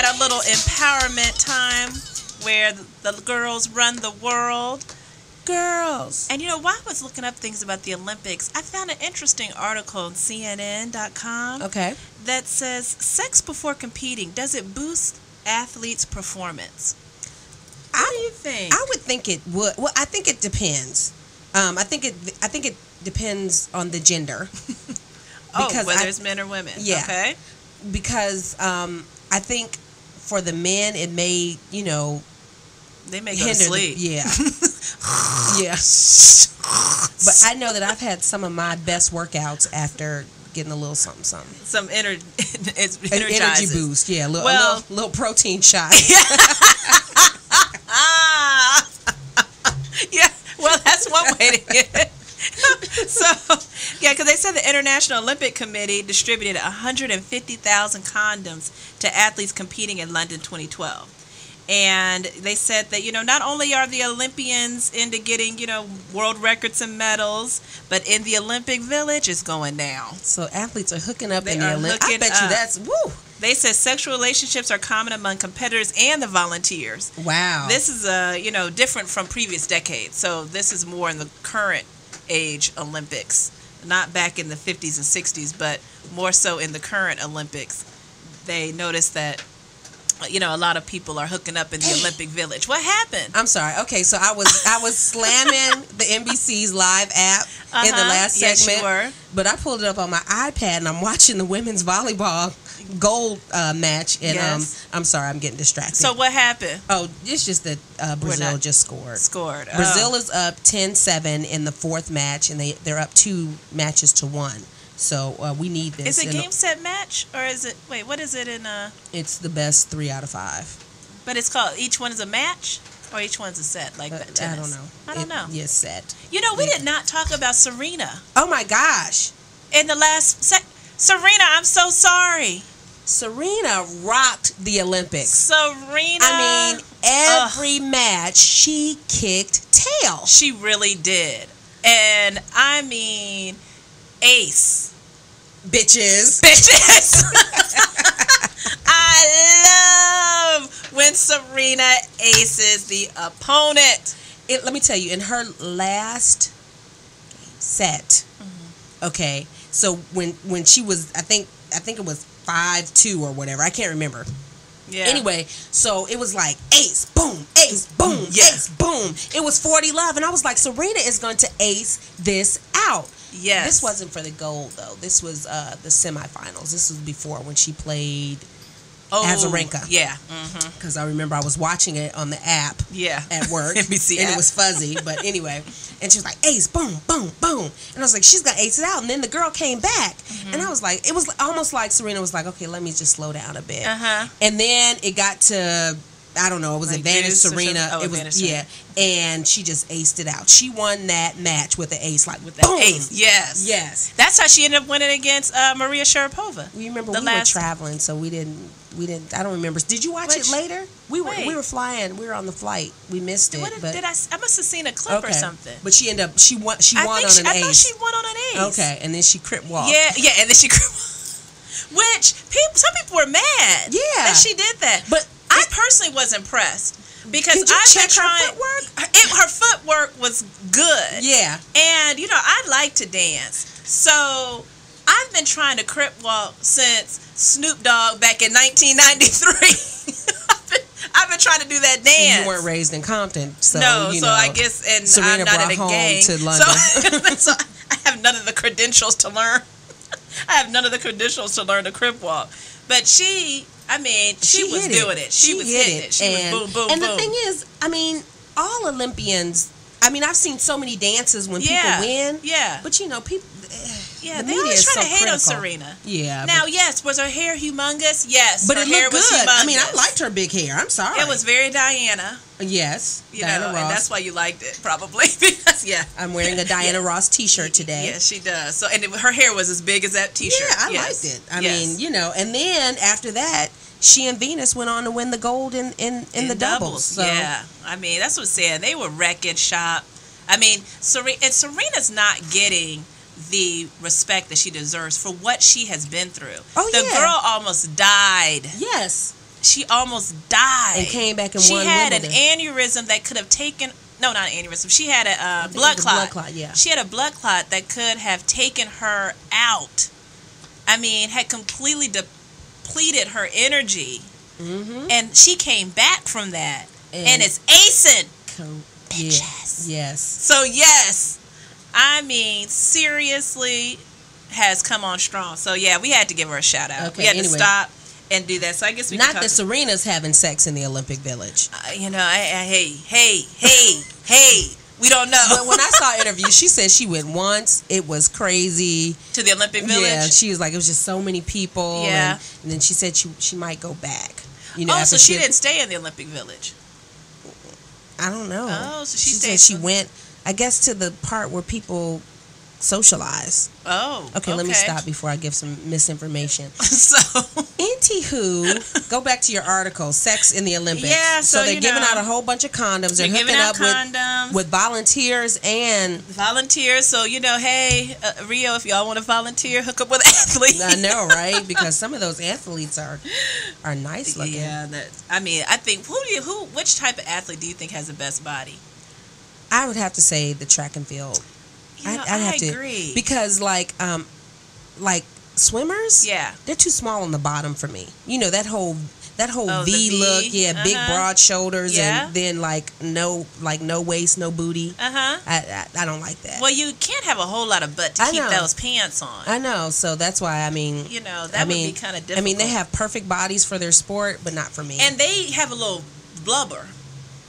had a little empowerment time where the girls run the world. Girls. And you know, while I was looking up things about the Olympics, I found an interesting article on CNN.com Okay. that says sex before competing, does it boost athletes' performance? What do you think? I would think it would. Well, I think it depends. I think it depends on the gender. Because whether it's men or women. Yeah. Okay. Because I think for the men it may, They may go to sleep. Yeah. Yeah. But I know that I've had some of my best workouts after getting a little something. Some energy boost. Yeah. A little protein shot. Yeah. Well, that's one way to get it. So, yeah, because they said the International Olympic Committee distributed 150,000 condoms to athletes competing in London 2012. And they said that, not only are the Olympians into getting, world records and medals, but in the Olympic Village is going down. So athletes are hooking up They in the are Olympics. I hooking bet you up. that's, woo. They said sexual relationships are common among competitors and the volunteers. Wow. This is, different from previous decades. So this is more in the current age Olympics, not back in the 50s and 60s, but more so in the current Olympics. They noticed that, a lot of people are hooking up in the Olympic Village. What happened? I'm sorry. Okay, so I was slamming the NBC's live app in the last segment. Yes, you were. But I pulled it up on my iPad and I'm watching the women's volleyball gold match. And Yes. I'm sorry, I'm getting distracted. So what happened? Oh, it's just that Brazil just scored. Brazil is up 10-7 in the fourth match, and they're up 2-1. So we need this. Is it game, set, match? Or is it, what is it in It's the best 3 out of 5. But it's called, each one is a match? Or each one's a set, like tennis? I don't know. I don't know. Yes, set. We did not talk about Serena. Oh my gosh. In the last Serena, I'm so sorry. Serena rocked the Olympics. Serena. I mean, every match she kicked tail. She really did. And I mean, ace. Bitches. I love when Serena aces the opponent. Let me tell you, in her last set, okay, so when she was, I think it was 5-2 or whatever, I can't remember. Yeah. Anyway, so it was like ace, boom, ace, boom, ace, boom. It was 40-love, and I was like, Serena is going to ace this out. Yes. This wasn't for the gold, though. This was the semifinals. This was before when she played Azarenka. Yeah. Because I remember I was watching it on the app at work. NBC and app. It was fuzzy, but anyway. And she was like, ace, boom, boom, boom. And I was like, she's going to ace it out. And then the girl came back. And I was like, it was almost like Serena was like, okay, let me just slow down a bit. And then it got to, I don't know, it was like advantage Serena. It was, yeah. And she just aced it out. She won that match with the ace, like with boom. the ace. Yes. Yes. That's how she ended up winning against Maria Sharapova. We remember we were traveling, so we didn't. I don't remember. Did you watch it later? We were flying. We were on the flight. We missed it. But I must have seen a clip or something. But she ended up. She won on an ace. I thought she won on an ace. Okay, and then she crip walked. Yeah, and then she crip walked. Which some people were mad. Yeah, that she did that. But I personally was impressed because did you I've check been trying. Her footwork? Her footwork was good. Yeah, and I like to dance, so I've been trying to crip walk since Snoop Dogg back in 1993. I've been trying to do that dance. You weren't raised in Compton, so I guess, and Serena I'm not brought in a home gang to London. So I have none of the credentials to learn. I have none of the credentials to learn the crip walk. But she was doing it. She was hitting it. She was boom, boom, boom. And the thing is, all Olympians. I've seen so many dances when people win. Yeah. But people. Yeah, they always try to hate on Serena. Yeah. Now, yes, was her hair humongous? Yes. But her it hair looked was good. humongous. I liked her big hair. I'm sorry. It was very Diana. Yes. Diana Ross. And that's why you liked it, probably. Because, I'm wearing a Diana Ross t-shirt today. Yes, she does. So, and her hair was as big as that t-shirt. Yeah, I liked it. I mean, and then after that, she and Venus went on to win the gold in the doubles. So. Yeah. That's what I'm saying. They were wrecking shop. Serena's not getting the respect that she deserves for what she has been through. Oh, the girl almost died. Yes. she almost died and came back and she won had Wimbledon. an aneurysm that could have taken. No, not an aneurysm. She had a blood clot. Blood clot, yeah. She had a blood clot that could have taken her out. I mean, had completely depleted her energy. Mm-hmm. And she came back from that. And it's acing. Bitches. Yes. So, yes. I mean, seriously, has come on strong. So, yeah, we had to give her a shout out. Okay, we had to stop and do that. So, I guess we not that Serena's having sex in the Olympic Village. You know, hey, we don't know. But when I saw interviews, she said she went once. It was crazy. To the Olympic Village? Yeah, she was like, it was just so many people. Yeah. And then she said she might go back. You know, so she didn't stay in the Olympic Village? I don't know. Oh, so she said she went, I guess, to the part where people socialize. Oh, okay. Let me stop before I give some misinformation. So, anywho, go back to your article, sex in the Olympics. Yeah, so they're giving out a whole bunch of condoms. They're hooking up with volunteers and volunteers. So hey, Rio, if y'all want to volunteer, hook up with athletes. I know, right? Because some of those athletes are nice looking. Yeah, I think which type of athlete do you think has the best body? I would have to say the track and field. I agree. Because like swimmers, yeah, they're too small on the bottom for me. You know, that whole V look, big broad shoulders, and then no waist, no booty. I don't like that. Well, you can't have a whole lot of butt to keep those pants on. I know, so that's why that would be kind of difficult. I mean, they have perfect bodies for their sport, but not for me. And they have a little blubber,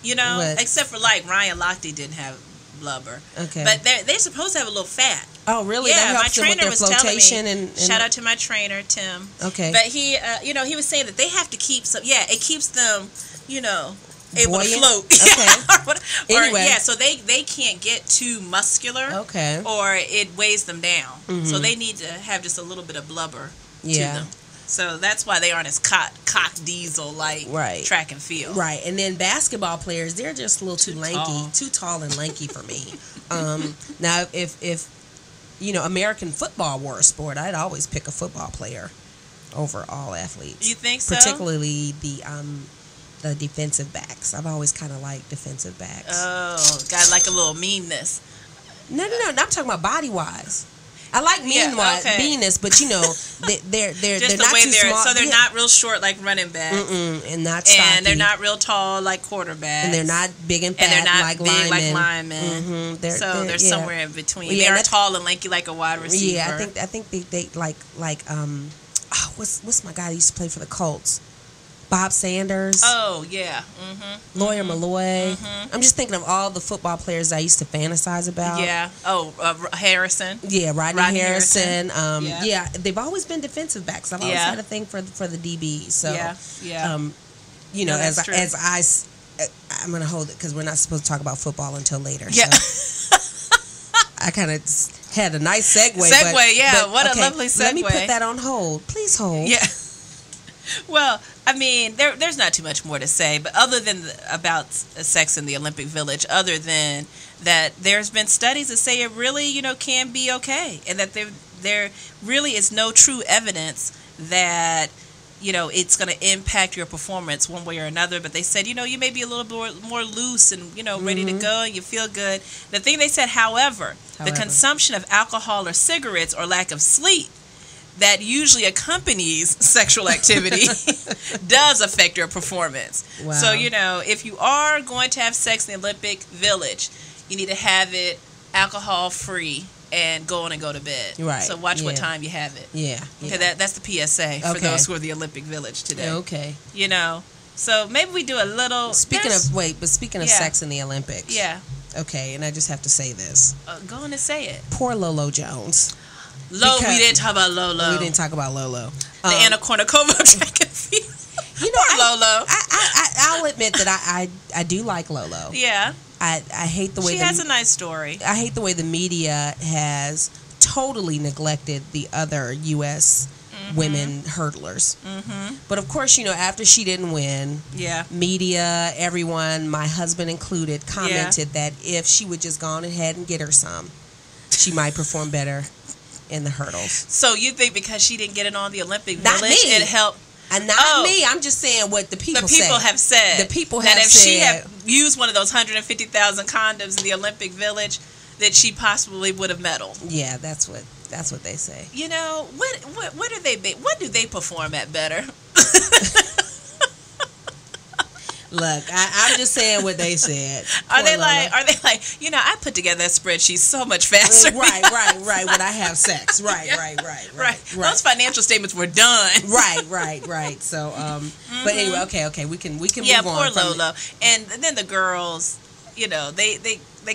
except for like Ryan Lochte didn't have blubber. Okay. But they're supposed to have a little fat. Oh, really? Yeah, that helps my trainer was telling me. and shout out to my trainer, Tim. Okay. But he, he was saying that they have to keep some. Yeah, it keeps them, able to float. Okay. Anyway. Yeah, so they can't get too muscular. Okay. Or it weighs them down. Mm-hmm. So they need to have just a little bit of blubber to them. So that's why they aren't as cock diesel like track and field. Right. And then basketball players, they're just a little too lanky, too tall and lanky for me. Now, if American football were a sport, I'd always pick a football player over all athletes. You think so? Particularly the defensive backs. I've always kind of liked defensive backs. Oh, got like a little meanness. No. I'm talking about body wise. I like meanness, but they're just not too small. So they're not real short like running backs, and not stocky. And they're not real tall like quarterbacks, and they're not big and fat, and they're not like big linemen. like linemen. They're somewhere in between. Well, they're tall and lanky like a wide receiver. Yeah, I think they like what's my guy that used to play for the Colts? Bob Sanders. Oh, yeah. Mm-hmm. Lawyer Malloy. Mm-hmm. I'm just thinking of all the football players I used to fantasize about. Yeah. Oh, Harrison. Yeah, Rodney Harrison. Yeah, they've always been defensive backs. I've always had a thing for the DBs. So, I'm going to hold it because we're not supposed to talk about football until later. Yeah. So. I kind of had a nice segue. What a lovely segue. Let me put that on hold. Please hold. Yeah. Well, I mean, there's not too much more to say, but other than about sex in the Olympic Village, other than that, there's been studies that say it really, can be okay, and that there really is no true evidence that it's going to impact your performance one way or another. But they said, you may be a little more loose and ready to go, and you feel good. The thing they said, however, the consumption of alcohol or cigarettes or lack of sleep that usually accompanies sexual activity does affect your performance. Wow. So, if you are going to have sex in the Olympic Village, you need to have it alcohol-free and go on and go to bed. Right. So watch what time you have it. Yeah. Okay, that's the PSA for those who are the Olympic Village today. Okay. So maybe we do a little... Speaking of sex in the Olympics. Yeah. Okay, and I just have to say this. Go on and say it. Poor Lolo Jones. We didn't talk about Lolo. We didn't talk about Lolo. The Anna Kournikova track and field. Poor Lolo. I'll admit that I do like Lolo. Yeah. I hate the way she has a nice story. I hate the way the media has totally neglected the other U.S. women hurdlers. Mm-hmm. But of course, after she didn't win, media, everyone, my husband included, commented that if she would just go on ahead and get her some, she might perform better in the hurdles. So you think because she didn't get it on the Olympic Village, it helped? And not me. I'm just saying what the people say. The people have said. The people that have if said. she had used one of those 150,000 condoms in the Olympic Village, that she possibly would have medaled. Yeah, that's what they say. You know, what do they perform at better? Look, I'm just saying what they said. Are they like, I put together that spreadsheet so much faster. Right. When I have sex. Right. Those financial statements were done. Right. So, but anyway, okay, we can move on. Yeah, poor Lolo. And then the girls, you know, they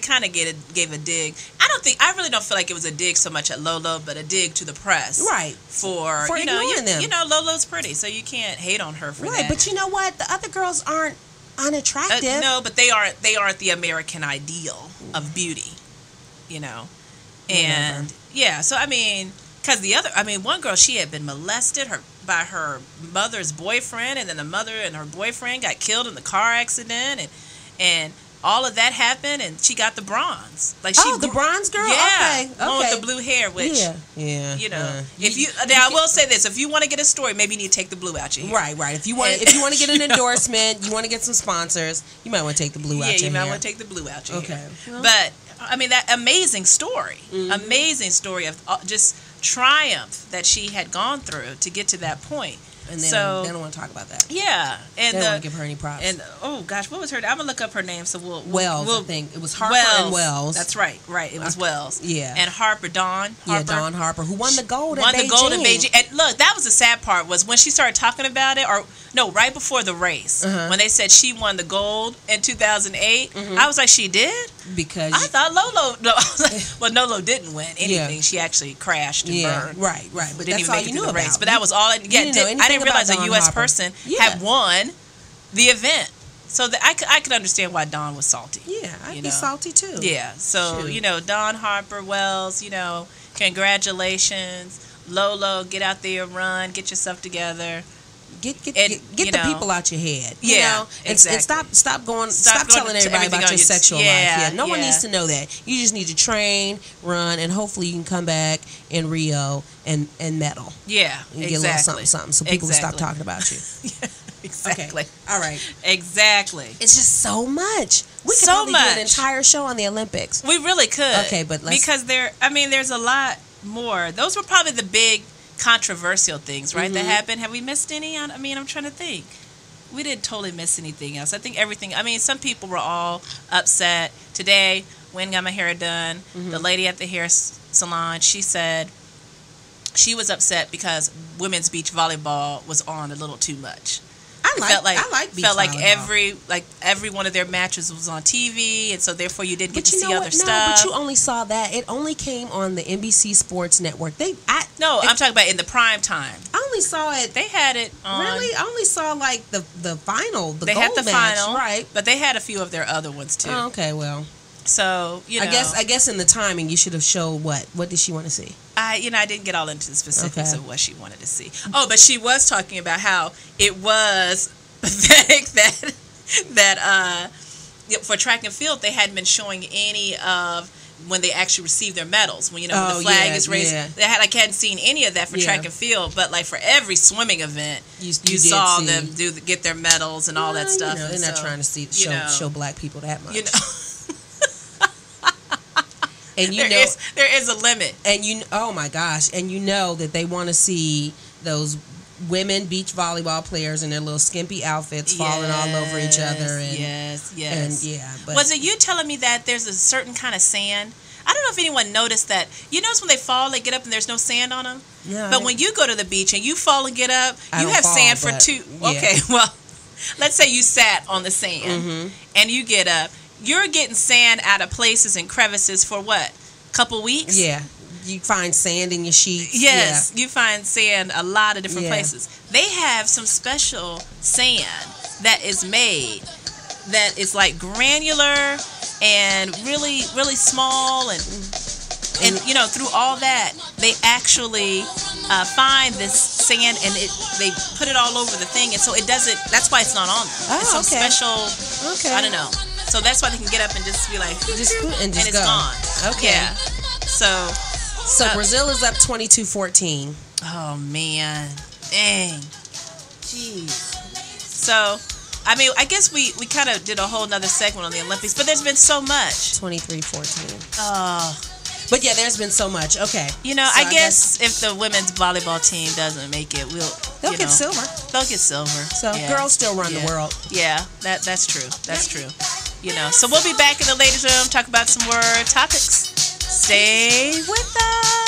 kind of gave a dig. I really don't feel like it was a dig so much at Lolo, but a dig to the press. Right. For ignoring them. You know, Lolo's pretty, so you can't hate on her for that. Right, but you know what? The other girls aren't unattractive. No, but they aren't the American ideal of beauty, you know. And whatever. Yeah, so I mean, because one girl, she had been molested by her mother's boyfriend, and then the mother and her boyfriend got killed in the car accident, and all of that happened, and she got the bronze. Like the bronze girl. Yeah, okay. One with the blue hair. Which you know, I will say this: if you want to get a story, maybe you need to take the blue out your hair. Right. If you want to get an endorsement, you want to get some sponsors, you might want to take the blue out your hair. Yeah, you might want to take the blue out your hair. Okay. Well, but I mean, that amazing story of just triumph that she had gone through to get to that point. And then they don't want to talk about that. Yeah, and they don't want to give her any props. And oh gosh, what was her? I'm gonna look up her name. So Wells, I think it was Harper and Wells. That's right. It was Wells. Yeah, and Dawn Harper, who won the gold. Won the gold at Beijing. And look, that was the sad part was when she started talking about it, right before the race, when they said she won the gold in 2008. I was like, she did? Because I thought Lolo. No, I was like, well, Lolo didn't win anything. Yeah. She actually crashed and burned. Right. But didn't that's even all make you it knew through the about. race. But that was all. I didn't realize a U.S. person had won the event. So I could understand why Dawn was salty. Yeah, I'd be salty too. Yeah. So Dawn Harper, Wells, congratulations, Lolo. Get out there, run, get yourself together. Get the people out your head. You know? Exactly. And stop telling everybody about your sexual life. Yeah, no one needs to know that. You just need to train, run, and hopefully you can come back in Rio and medal. Yeah, and get a little something, so people can stop talking about you. Exactly. Okay. All right. Exactly. It's just so much. We could probably do an entire show on the Olympics. We really could. Okay, but because there's a lot more. Those were probably the big controversial things, right? That happened. Have we missed any? I'm trying to think. We didn't totally miss anything else. I think everything. Some people were all upset today. When got my hair done, the lady at the hair salon, she said she was upset because women's beach volleyball was on a little too much. I like beach volleyball. every one of their matches was on TV, and so therefore you didn't get to see other stuff. But you only saw that. It only came on the NBC Sports Network. I'm talking about in the prime time. I only saw it. They had it on. Really? I only saw the final. They gold had the match, final, right? But they had a few of their other ones too. Oh, okay, well. So I guess in the timing you should have showed what did she want to see? I didn't get all into the specifics of what she wanted to see. Oh, but she was talking about how it was pathetic that for track and field they hadn't been showing any of when they actually received their medals. When when the flag is raised, they hadn't seen any of that for track and field. But like for every swimming event, you saw them get their medals and all that stuff. They're not trying to show black people that much. And there is a limit. And oh my gosh, and that they want to see those women beach volleyball players in their little skimpy outfits falling all over each other. And, yes. But was it you telling me that there's a certain kind of sand? I don't know if anyone noticed that. You notice when they fall, they get up and there's no sand on them? Yeah. But when you go to the beach and you fall and get up, you have sand for two. Yeah. Okay, well, let's say you sat on the sand and you get up. You're getting sand out of places and crevices for what? Couple weeks? Yeah. You find sand in your sheets. Yes, you find sand a lot of different places. They have some special sand that is made that is like granular and really, really small and through all that they actually find this sand and they put it all over the thing, and so it doesn't. That's why it's not on them. It's some special. Okay. I don't know. So that's why they can get up and just be like, and it's go. Gone. Okay. Yeah. So Brazil is up 22-14. Oh man, dang. Jeez. So, I mean, I guess we kind of did a whole nother segment on the Olympics, but there's been so much. 23-14. Oh. But yeah, there's been so much. Okay. You know, so I guess if the women's volleyball team doesn't make it, they'll get silver. They'll get silver. So girls still run the world. Yeah, that's true. That's true. You know, so we'll be back in the ladies' room, talk about some more topics. Stay with us.